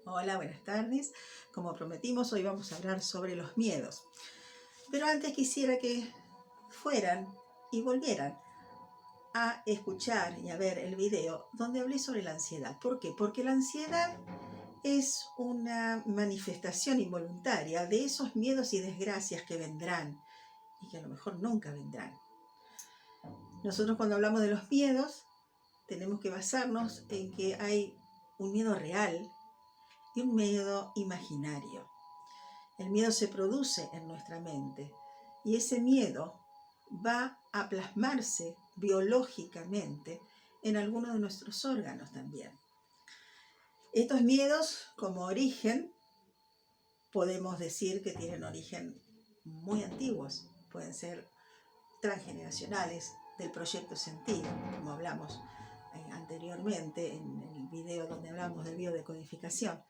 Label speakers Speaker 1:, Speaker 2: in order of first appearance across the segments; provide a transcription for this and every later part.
Speaker 1: Hola, buenas tardes. Como prometimos, hoy vamos a hablar sobre los miedos. Pero antes quisiera que fueran y volvieran a escuchar y a ver el video donde hablé sobre la ansiedad. ¿Por qué? Porque la ansiedad es una manifestación involuntaria de esos miedos y desgracias que vendrán y que a lo mejor nunca vendrán. Nosotros cuando hablamos de los miedos tenemos que basarnos en que hay un miedo real y un miedo imaginario. El miedo se produce en nuestra mente y ese miedo va a plasmarse biológicamente en algunos de nuestros órganos también. Estos miedos, como origen, podemos decir que tienen origen muy antiguos, pueden ser transgeneracionales del proyecto sentido, como hablamos anteriormente en el video donde hablamos de biodecodificación.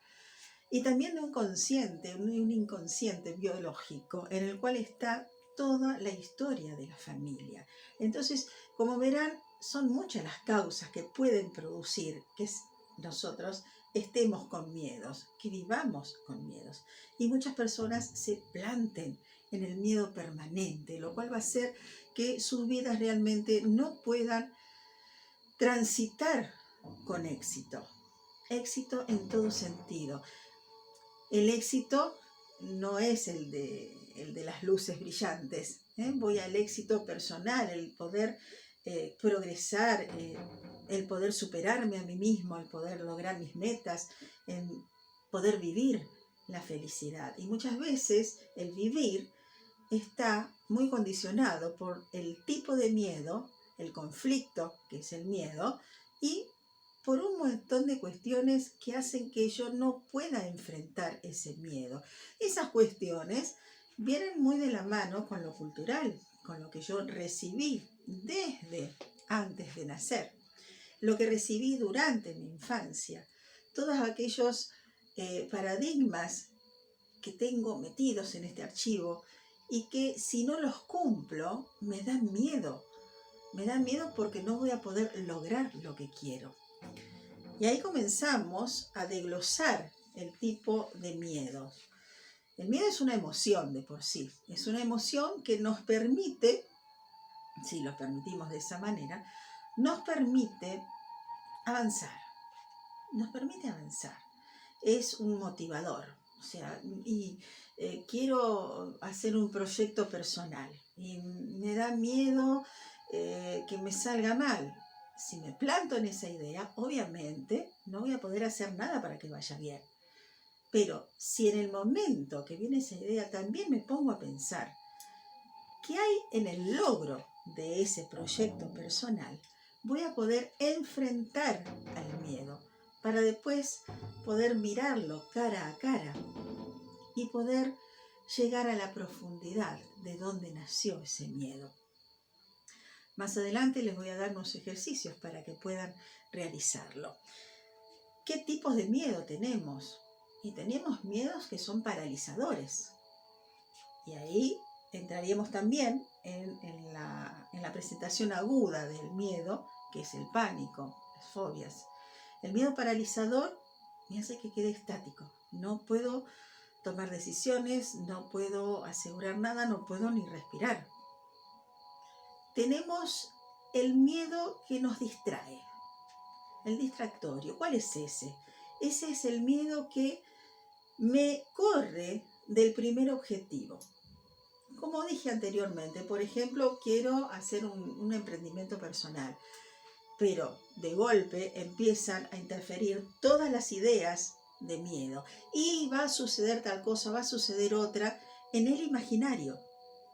Speaker 1: Y también de un inconsciente biológico en el cual está toda la historia de la familia. Entonces, como verán, son muchas las causas que pueden producir que nosotros estemos con miedos, que vivamos con miedos. Y muchas personas se planten en el miedo permanente, lo cual va a hacer que sus vidas realmente no puedan transitar con éxito. Éxito en todo sentido. El éxito no es el de las luces brillantes. Voy al éxito personal, el poder progresar, el poder superarme a mí mismo, el poder lograr mis metas, el poder vivir la felicidad. Y muchas veces el vivir está muy condicionado por el tipo de miedo, el conflicto, que es el miedo, y por un montón de cuestiones que hacen que yo no pueda enfrentar ese miedo. Esas cuestiones vienen muy de la mano con lo cultural, con lo que yo recibí desde antes de nacer, lo que recibí durante mi infancia, todos aquellos paradigmas que tengo metidos en este archivo y que si no los cumplo me dan miedo. Me dan miedo porque no voy a poder lograr lo que quiero. Y ahí comenzamos a desglosar el tipo de miedos. El miedo es una emoción de por sí. Es una emoción que nos permite, si lo permitimos de esa manera, nos permite avanzar. Nos permite avanzar. Es un motivador. O sea, quiero hacer un proyecto personal y me da miedo que me salga mal. Si me planto en esa idea, obviamente no voy a poder hacer nada para que vaya bien. Pero si en el momento que viene esa idea también me pongo a pensar qué hay en el logro de ese proyecto personal, voy a poder enfrentar al miedo para después poder mirarlo cara a cara y poder llegar a la profundidad de dónde nació ese miedo. Más adelante les voy a dar unos ejercicios para que puedan realizarlo. ¿Qué tipos de miedo tenemos? Y tenemos miedos que son paralizadores. Y ahí entraríamos también en la presentación aguda del miedo, que es el pánico, las fobias. El miedo paralizador me hace que quede estático. No puedo tomar decisiones, no puedo asegurar nada, no puedo ni respirar. Tenemos el miedo que nos distrae, el distractorio. ¿Cuál es ese? Ese es el miedo que me corre del primer objetivo. Como dije anteriormente, por ejemplo, quiero hacer un emprendimiento personal, pero de golpe empiezan a interferir todas las ideas de miedo y va a suceder tal cosa, va a suceder otra en el imaginario,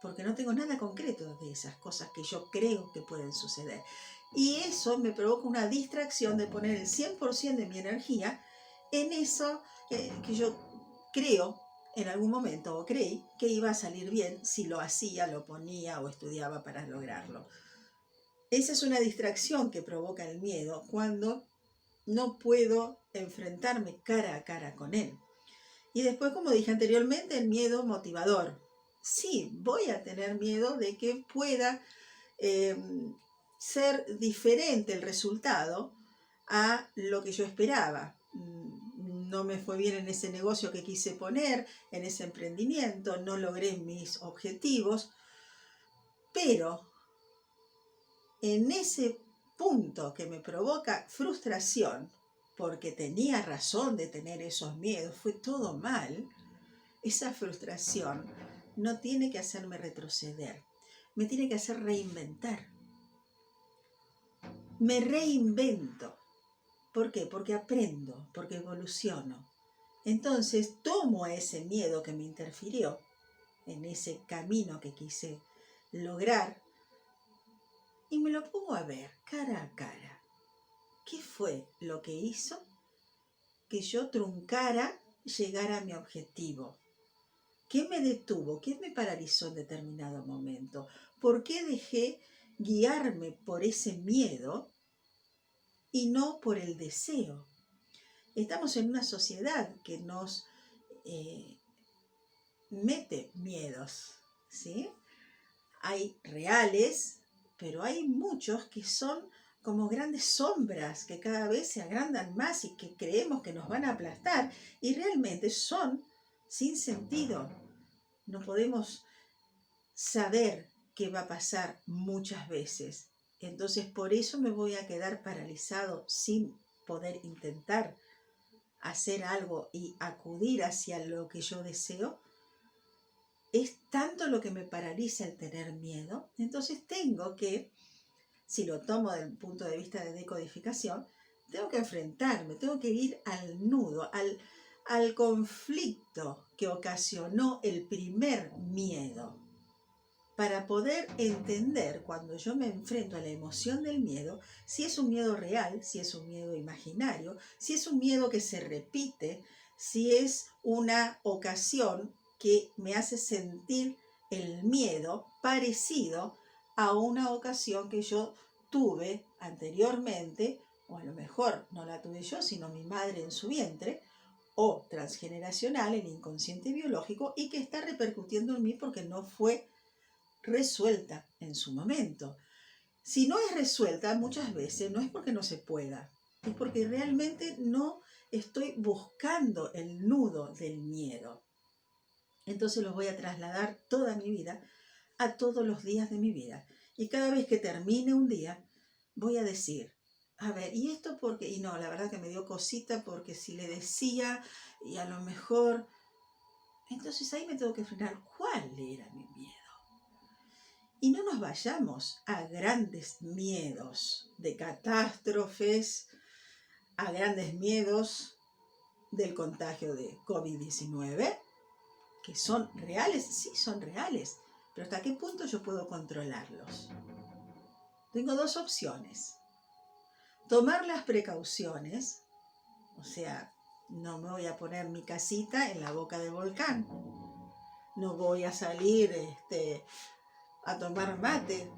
Speaker 1: porque no tengo nada concreto de esas cosas que yo creo que pueden suceder. Y eso me provoca una distracción de poner el 100% de mi energía en eso que yo creo en algún momento o creí que iba a salir bien si lo hacía, lo ponía o estudiaba para lograrlo. Esa es una distracción que provoca el miedo cuando no puedo enfrentarme cara a cara con él. Y después, como dije anteriormente, el miedo motivador. Sí, voy a tener miedo de que pueda ser diferente el resultado a lo que yo esperaba. no me fue bien en ese negocio que quise poner, en ese emprendimiento, no logré mis objetivos, pero en ese punto que me provoca frustración, porque tenía razón de tener esos miedos, fue todo mal, esa frustración no tiene que hacerme retroceder, me tiene que hacer reinventar. Me reinvento. ¿Por qué? Porque aprendo, porque evoluciono. Entonces tomo ese miedo que me interfirió en ese camino que quise lograr y me lo pongo a ver cara a cara. ¿Qué fue lo que hizo que yo truncara llegar a mi objetivo? ¿Qué me detuvo? ¿Qué me paralizó en determinado momento? ¿Por qué dejé guiarme por ese miedo y no por el deseo? Estamos en una sociedad que nos mete miedos, ¿sí? Hay reales, pero hay muchos que son como grandes sombras que cada vez se agrandan más y que creemos que nos van a aplastar y realmente son sin sentido. No podemos saber qué va a pasar muchas veces. Entonces por eso me voy a quedar paralizado sin poder intentar hacer algo y acudir hacia lo que yo deseo. Es tanto lo que me paraliza el tener miedo. Entonces tengo que, si lo tomo desde el punto de vista de decodificación, tengo que enfrentarme, tengo que ir al nudo, al conflicto que ocasionó el primer miedo, para poder entender cuando yo me enfrento a la emoción del miedo, si es un miedo real, si es un miedo imaginario, si es un miedo que se repite, si es una ocasión que me hace sentir el miedo parecido a una ocasión que yo tuve anteriormente, o a lo mejor no la tuve yo, sino mi madre en su vientre, o transgeneracional, el inconsciente biológico, y que está repercutiendo en mí porque no fue resuelta en su momento. Si no es resuelta, muchas veces no es porque no se pueda, es porque realmente no estoy buscando el nudo del miedo. Entonces los voy a trasladar toda mi vida a todos los días de mi vida. Y cada vez que termine un día, voy a decir, a ver, ¿y esto por qué? Y no, la verdad que me dio cosita porque si le decía y a lo mejor... Entonces ahí me tengo que frenar. ¿Cuál era mi miedo? Y no nos vayamos a grandes miedos de catástrofes, a grandes miedos del contagio de COVID-19, que son reales, sí son reales, pero ¿hasta qué punto yo puedo controlarlos? Tengo dos opciones. Tomar las precauciones, o sea, no me voy a poner mi casita en la boca del volcán, no voy a salir a tomar mate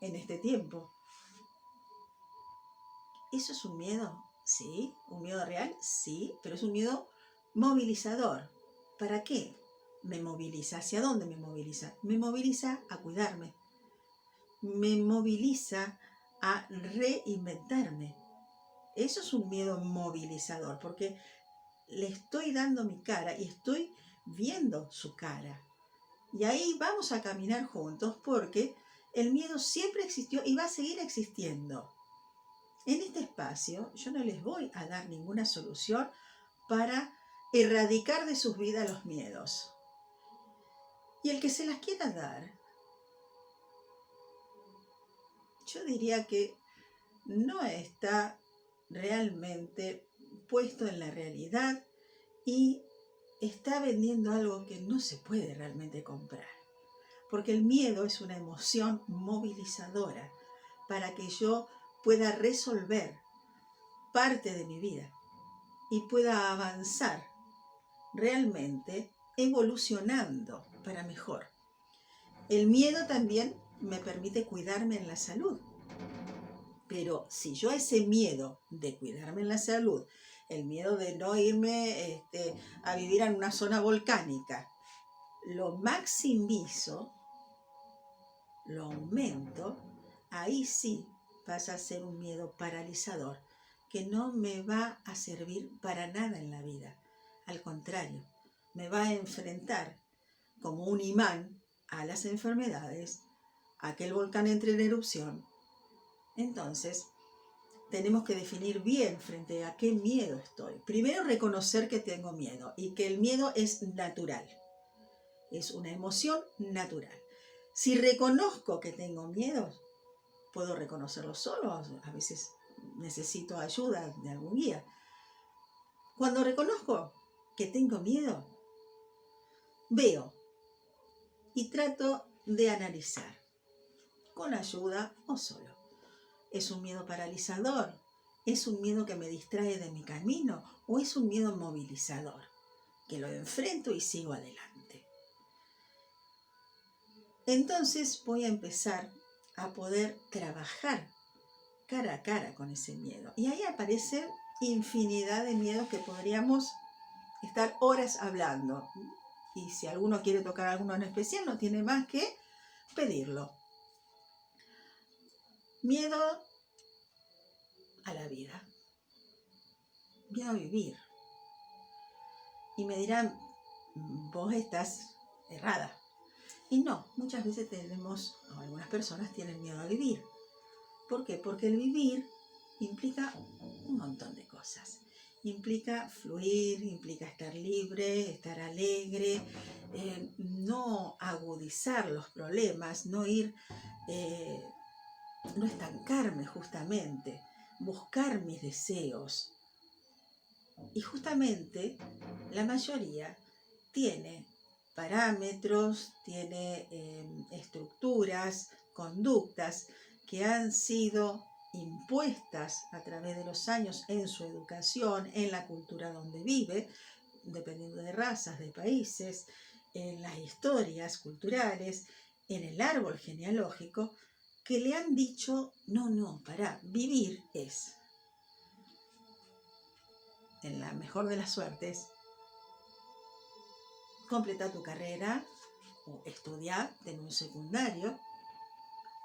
Speaker 1: en este tiempo. ¿Eso es un miedo? Sí. ¿Un miedo real? Sí, pero es un miedo movilizador. ¿Para qué me moviliza? ¿Hacia dónde me moviliza? Me moviliza a cuidarme. Me moviliza a reinventarme. Eso es un miedo movilizador, porque le estoy dando mi cara y estoy viendo su cara. Y ahí vamos a caminar juntos porque el miedo siempre existió y va a seguir existiendo. En este espacio yo no les voy a dar ninguna solución para erradicar de sus vidas los miedos. Y el que se las quiera dar, yo diría que no está realmente puesto en la realidad y está vendiendo algo que no se puede realmente comprar. Porque el miedo es una emoción movilizadora para que yo pueda resolver parte de mi vida y pueda avanzar realmente evolucionando para mejor. El miedo también me permite cuidarme en la salud. Pero si yo ese miedo de cuidarme en la salud, el miedo de no irme a vivir en una zona volcánica, lo maximizo, lo aumento, ahí sí pasa a ser un miedo paralizador que no me va a servir para nada en la vida. Al contrario, me va a enfrentar como un imán a las enfermedades, a que el volcán entre en erupción. Entonces, tenemos que definir bien frente a qué miedo estoy. Primero, reconocer que tengo miedo y que el miedo es natural. Es una emoción natural. Si reconozco que tengo miedo, puedo reconocerlo solo, a veces necesito ayuda de algún guía. Cuando reconozco que tengo miedo, veo y trato de analizar, con ayuda o solo. ¿Es un miedo paralizador? ¿Es un miedo que me distrae de mi camino? ¿O es un miedo movilizador? Que lo enfrento y sigo adelante. Entonces voy a empezar a poder trabajar cara a cara con ese miedo. Y ahí aparecen infinidad de miedos que podríamos estar horas hablando. Y si alguno quiere tocar alguno en especial, no tiene más que pedirlo. Miedo a la vida. Miedo a vivir. Y me dirán, vos estás errada. Y no, muchas veces algunas personas tienen miedo a vivir. ¿Por qué? Porque el vivir implica un montón de cosas. Implica fluir, implica estar libre, estar alegre, no agudizar los problemas, no estancarme justamente, buscar mis deseos. Y justamente la mayoría tiene parámetros, tiene estructuras, conductas que han sido impuestas a través de los años en su educación, en la cultura donde vive, dependiendo de razas, de países, en las historias culturales, en el árbol genealógico, que le han dicho, no, pará, vivir es, en la mejor de las suertes, completar tu carrera o estudiar, tener un secundario,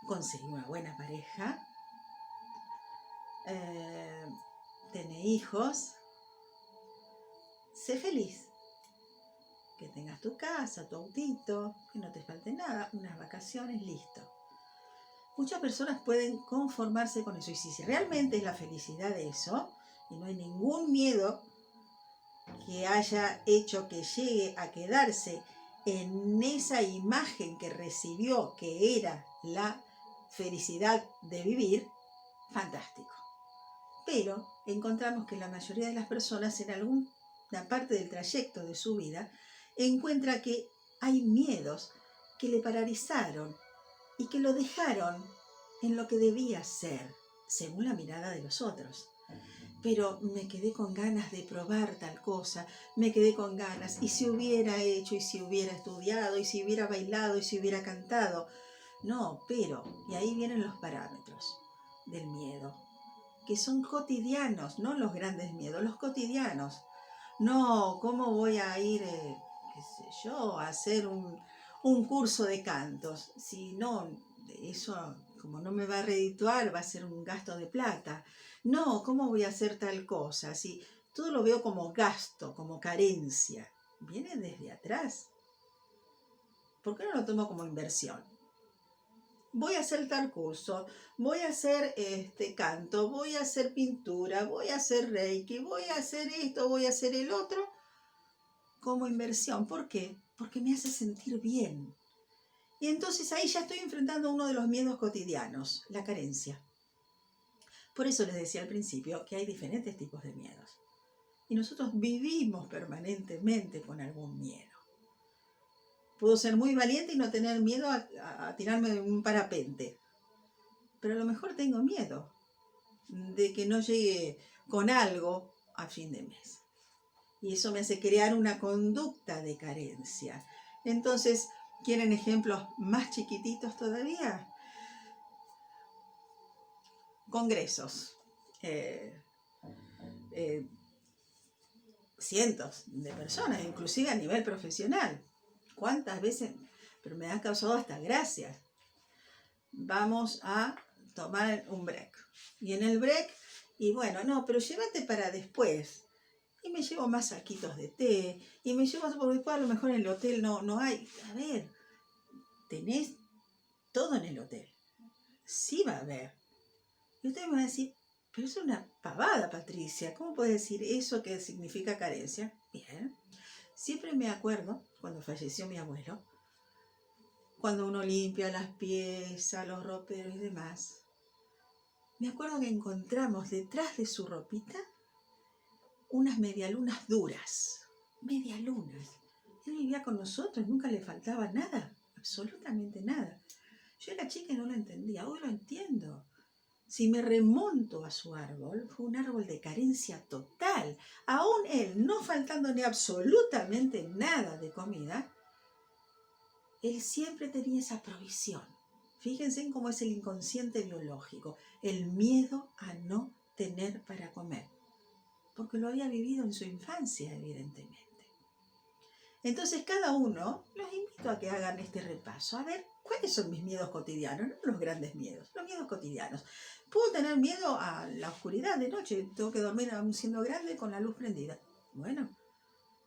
Speaker 1: conseguir una buena pareja, tener hijos, sé feliz, que tengas tu casa, tu autito, que no te falte nada, unas vacaciones, listo. Muchas personas pueden conformarse con eso, y si realmente es la felicidad de eso, y no hay ningún miedo que haya hecho que llegue a quedarse en esa imagen que recibió, que era la felicidad de vivir, fantástico. Pero encontramos que la mayoría de las personas en alguna parte del trayecto de su vida encuentra que hay miedos que le paralizaron y que lo dejaron en lo que debía ser, según la mirada de los otros. Pero me quedé con ganas de probar tal cosa, me quedé con ganas, y si hubiera hecho, y si hubiera estudiado, y si hubiera bailado, y si hubiera cantado. No, pero, y ahí vienen los parámetros del miedo, que son cotidianos, no los grandes miedos, los cotidianos. No, ¿cómo voy a ir, a hacer un curso de cantos? Si no, eso, como no me va a redituar, va a ser un gasto de plata. No, ¿cómo voy a hacer tal cosa? Si todo lo veo como gasto, como carencia. Viene desde atrás. ¿Por qué no lo tomo como inversión? Voy a hacer tal curso, voy a hacer canto, voy a hacer pintura, voy a hacer reiki, voy a hacer esto, voy a hacer el otro, como inversión. ¿Por qué? Porque me hace sentir bien. Y entonces ahí ya estoy enfrentando uno de los miedos cotidianos, la carencia. Por eso les decía al principio que hay diferentes tipos de miedos. Y nosotros vivimos permanentemente con algún miedo. Puedo ser muy valiente y no tener miedo a tirarme de un parapente. Pero a lo mejor tengo miedo de que no llegue con algo a fin de mes. Y eso me hace crear una conducta de carencia. Entonces, ¿quieren ejemplos más chiquititos todavía? Congresos. Cientos de personas, inclusive a nivel profesional. ¿Cuántas veces? Pero me ha causado hasta gracia. Vamos a tomar un break. Y en el break Y bueno, no, pero llévate para después. Y me llevo más saquitos de té, y me llevo, porque después a lo mejor en el hotel no hay. A ver, tenés todo en el hotel. Sí va a haber. Y usted me va a decir, pero es una pavada, Patricia. ¿Cómo puede decir eso que significa carencia? Bien. Siempre me acuerdo, cuando falleció mi abuelo, cuando uno limpia las piezas, los roperos y demás, me acuerdo que encontramos detrás de su ropita unas medialunas duras. Medialunas. Él vivía con nosotros, nunca le faltaba nada, absolutamente nada. Yo era chica y no lo entendía, hoy lo entiendo. Si me remonto a su árbol, fue un árbol de carencia total. Aún él, no faltándole absolutamente nada de comida, él siempre tenía esa provisión. Fíjense en cómo es el inconsciente biológico, el miedo a no tener para comer, porque lo había vivido en su infancia, evidentemente. Entonces cada uno, los invito a que hagan este repaso, a ver cuáles son mis miedos cotidianos, no los grandes miedos, los miedos cotidianos. Puedo tener miedo a la oscuridad de noche, tengo que dormir aún siendo grande con la luz prendida. Bueno,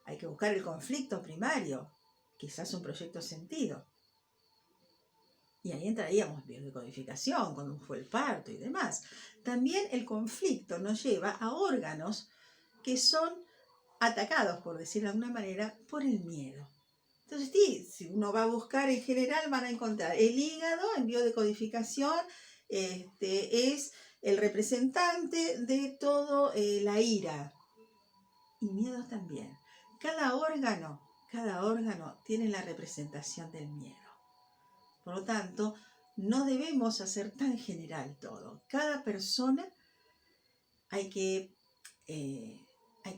Speaker 1: hay que buscar el conflicto primario, quizás un proyecto sentido. Y ahí entraríamos biodecodificación, cuando fue el parto y demás. También el conflicto nos lleva a órganos que son atacados, por decirlo de alguna manera, por el miedo. Entonces, sí, si uno va a buscar en general, van a encontrar el hígado en biodecodificación, es el representante de todo la ira. Y miedos también. Cada órgano tiene la representación del miedo. Por lo tanto, no debemos hacer tan general todo. Cada persona hay que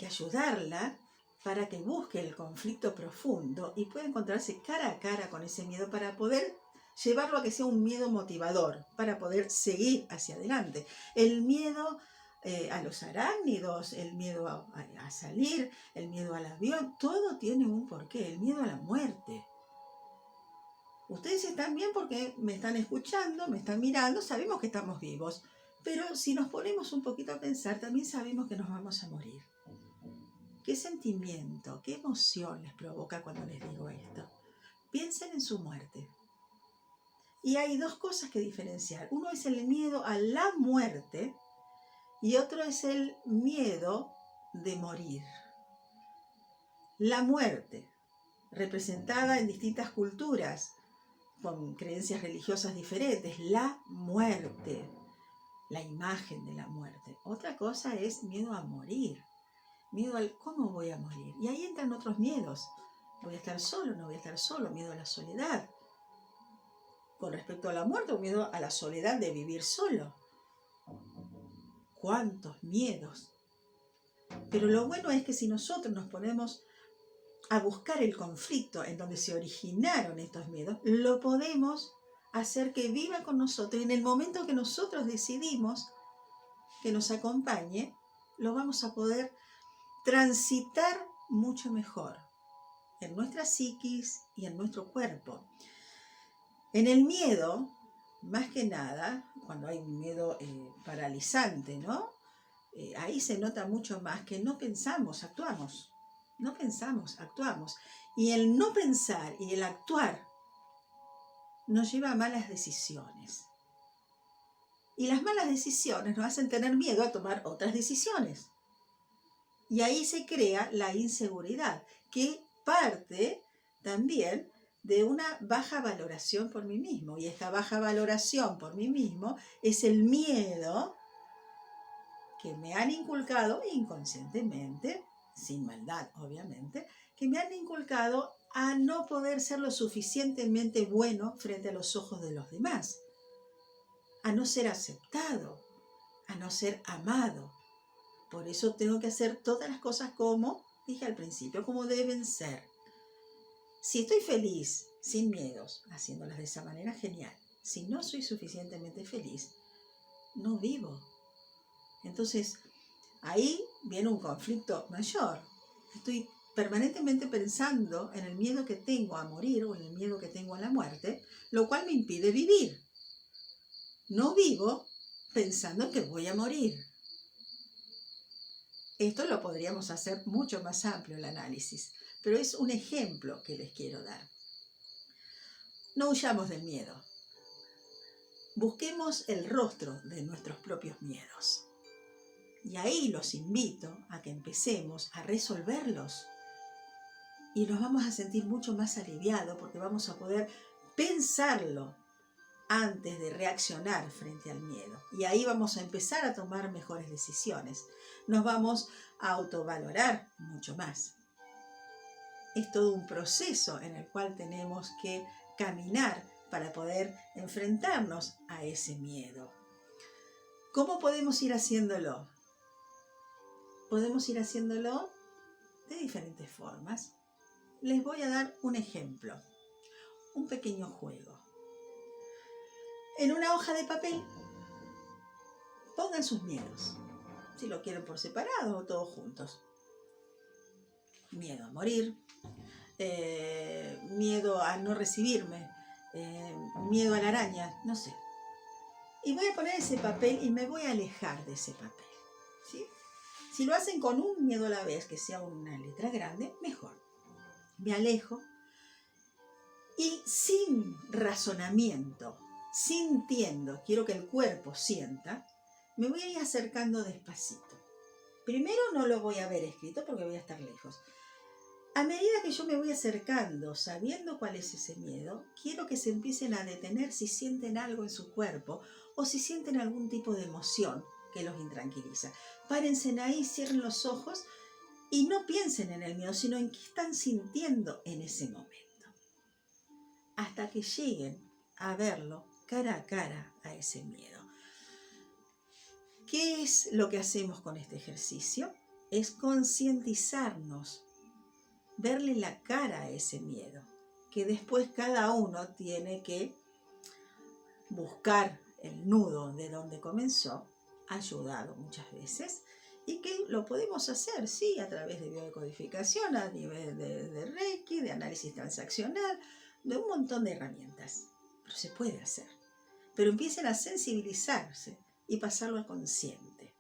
Speaker 1: ayudarla para que busque el conflicto profundo y pueda encontrarse cara a cara con ese miedo para poder llevarlo a que sea un miedo motivador, para poder seguir hacia adelante. El miedo a los arácnidos, el miedo a salir, el miedo al avión, todo tiene un porqué, el miedo a la muerte. Ustedes están bien porque me están escuchando, me están mirando, sabemos que estamos vivos, pero si nos ponemos un poquito a pensar, también sabemos que nos vamos a morir. ¿Qué sentimiento, qué emoción les provoca cuando les digo esto? Piensen en su muerte. Y hay dos cosas que diferenciar. Uno es el miedo a la muerte y otro es el miedo de morir. La muerte, representada en distintas culturas, con creencias religiosas diferentes, la muerte, la imagen de la muerte. Otra cosa es miedo a morir. Miedo al cómo voy a morir. Y ahí entran otros miedos. ¿Voy a estar solo? ¿No voy a estar solo? Miedo a la soledad. Con respecto a la muerte, un miedo a la soledad de vivir solo. ¿Cuántos miedos? Pero lo bueno es que si nosotros nos ponemos a buscar el conflicto en donde se originaron estos miedos, lo podemos hacer que viva con nosotros. Y en el momento que nosotros decidimos que nos acompañe, lo vamos a poder transitar mucho mejor en nuestra psiquis y en nuestro cuerpo. En el miedo, más que nada, cuando hay un miedo paralizante, ¿no? Ahí se nota mucho más que no pensamos, actuamos. No pensamos, actuamos. Y el no pensar y el actuar nos lleva a malas decisiones. Y las malas decisiones nos hacen tener miedo a tomar otras decisiones. Y ahí se crea la inseguridad, que parte también de una baja valoración por mí mismo. Y esta baja valoración por mí mismo es el miedo que me han inculcado inconscientemente, sin maldad obviamente, que me han inculcado a no poder ser lo suficientemente bueno frente a los ojos de los demás, a no ser aceptado, a no ser amado. Por eso tengo que hacer todas las cosas como dije al principio, como deben ser. Si estoy feliz, sin miedos, haciéndolas de esa manera, genial. Si no soy suficientemente feliz, no vivo. Entonces, ahí viene un conflicto mayor. Estoy permanentemente pensando en el miedo que tengo a morir o en el miedo que tengo a la muerte, lo cual me impide vivir. No vivo pensando en que voy a morir. Esto lo podríamos hacer mucho más amplio el análisis, pero es un ejemplo que les quiero dar. No huyamos del miedo. Busquemos el rostro de nuestros propios miedos. Y ahí los invito a que empecemos a resolverlos. Y nos vamos a sentir mucho más aliviados porque vamos a poder pensarlo antes de reaccionar frente al miedo. Y ahí vamos a empezar a tomar mejores decisiones. Nos vamos a autovalorar mucho más. Es todo un proceso en el cual tenemos que caminar para poder enfrentarnos a ese miedo. ¿Cómo podemos ir haciéndolo? Podemos ir haciéndolo de diferentes formas. Les voy a dar un ejemplo, un pequeño juego. En una hoja de papel, pongan sus miedos, si lo quieren por separado o todos juntos. Miedo a morir, miedo a no recibirme, miedo a la araña, no sé. Y voy a poner ese papel y me voy a alejar de ese papel, ¿sí? Si lo hacen con un miedo a la vez, que sea una letra grande, mejor. Me alejo y sin razonamiento, sintiendo, quiero que el cuerpo sienta, me voy a ir acercando despacito. Primero no lo voy a ver escrito porque voy a estar lejos. A medida que yo me voy acercando, sabiendo cuál es ese miedo, quiero que se empiecen a detener si sienten algo en su cuerpo o si sienten algún tipo de emoción que los intranquiliza. Párense ahí, cierren los ojos y no piensen en el miedo, sino en qué están sintiendo en ese momento. Hasta que lleguen a verlo cara a cara a ese miedo. ¿Qué es lo que hacemos con este ejercicio? Es concientizarnos, verle la cara a ese miedo, que después cada uno tiene que buscar el nudo de donde comenzó, ayudado muchas veces, y que lo podemos hacer, sí, a través de biodecodificación, a nivel de Reiki, de análisis transaccional, de un montón de herramientas, pero se puede hacer. Pero empiecen a sensibilizarse y pasarlo al consciente.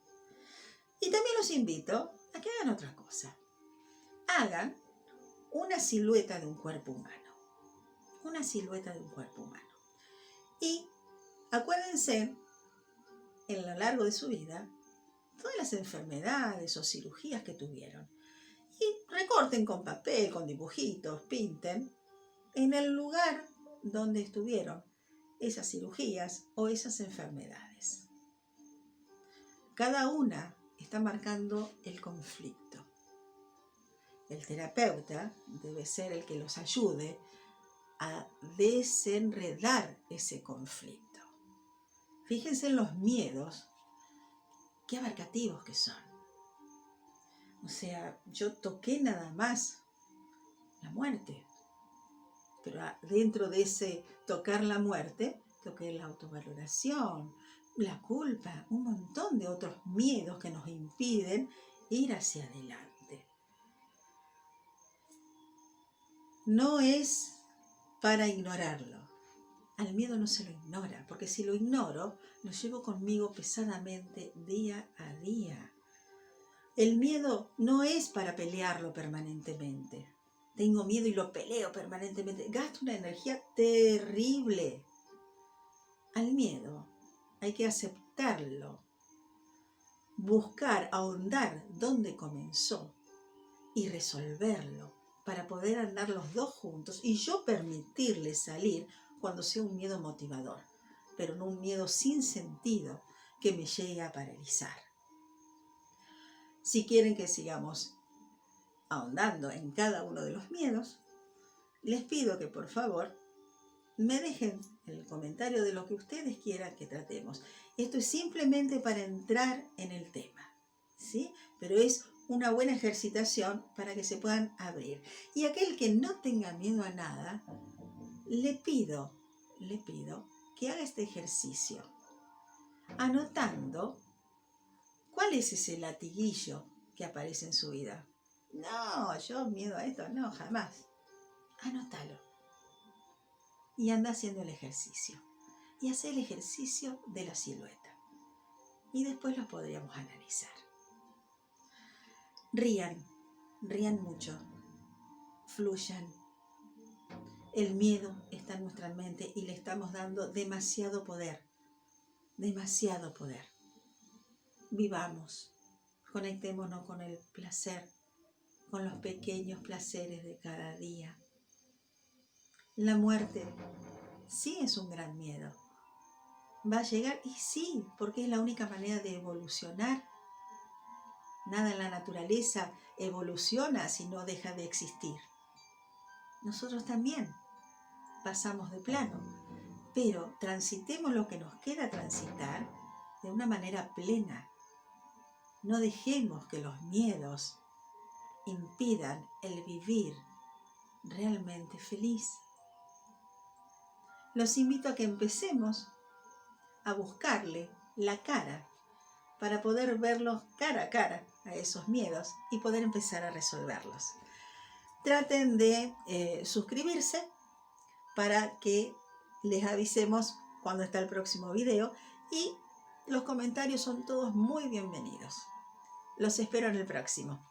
Speaker 1: Y también los invito a que hagan otra cosa. Hagan una silueta de un cuerpo humano. Una silueta de un cuerpo humano. Y acuérdense, en lo largo de su vida, todas las enfermedades o cirugías que tuvieron. Y recorten con papel, con dibujitos, pinten en el lugar donde estuvieron esas cirugías o esas enfermedades. Cada una está marcando el conflicto. El terapeuta debe ser el que los ayude a desenredar ese conflicto. Fíjense en los miedos, qué abarcativos que son. O sea, yo toqué nada más la muerte, pero dentro de ese tocar la muerte, toqué la autovaloración, la culpa, un montón de otros miedos que nos impiden ir hacia adelante. No es para ignorarlo. Al miedo no se lo ignora, porque si lo ignoro, lo llevo conmigo pesadamente día a día. El miedo no es para pelearlo permanentemente. Tengo miedo y lo peleo permanentemente. Gasto una energía terrible. Al miedo hay que aceptarlo, buscar, ahondar dónde comenzó y resolverlo para poder andar los dos juntos y yo permitirle salir cuando sea un miedo motivador, pero no un miedo sin sentido que me llegue a paralizar. Si quieren que sigamos ahondando en cada uno de los miedos, les pido que por favor me dejen el comentario de lo que ustedes quieran que tratemos. Esto es simplemente para entrar en el tema, ¿sí? Pero es una buena ejercitación para que se puedan abrir. Y aquel que no tenga miedo a nada, le pido que haga este ejercicio, anotando cuál es ese latiguillo que aparece en su vida. No, yo miedo a esto, no, jamás. Anótalo. Y anda haciendo el ejercicio. Y hace el ejercicio de la silueta. Y después lo podríamos analizar. Rían, rían mucho, fluyan. El miedo está en nuestra mente y le estamos dando demasiado poder, demasiado poder. Vivamos, conectémonos con el placer, con los pequeños placeres de cada día. La muerte sí es un gran miedo. Va a llegar y sí, porque es la única manera de evolucionar. Nada en la naturaleza evoluciona si no deja de existir. Nosotros también pasamos de plano, pero transitemos lo que nos queda transitar de una manera plena. No dejemos que los miedos impidan el vivir realmente feliz. Los invito a que empecemos a buscarle la cara para poder verlos cara a cara a esos miedos y poder empezar a resolverlos. Traten de suscribirse para que les avisemos cuando está el próximo video y los comentarios son todos muy bienvenidos. Los espero en el próximo.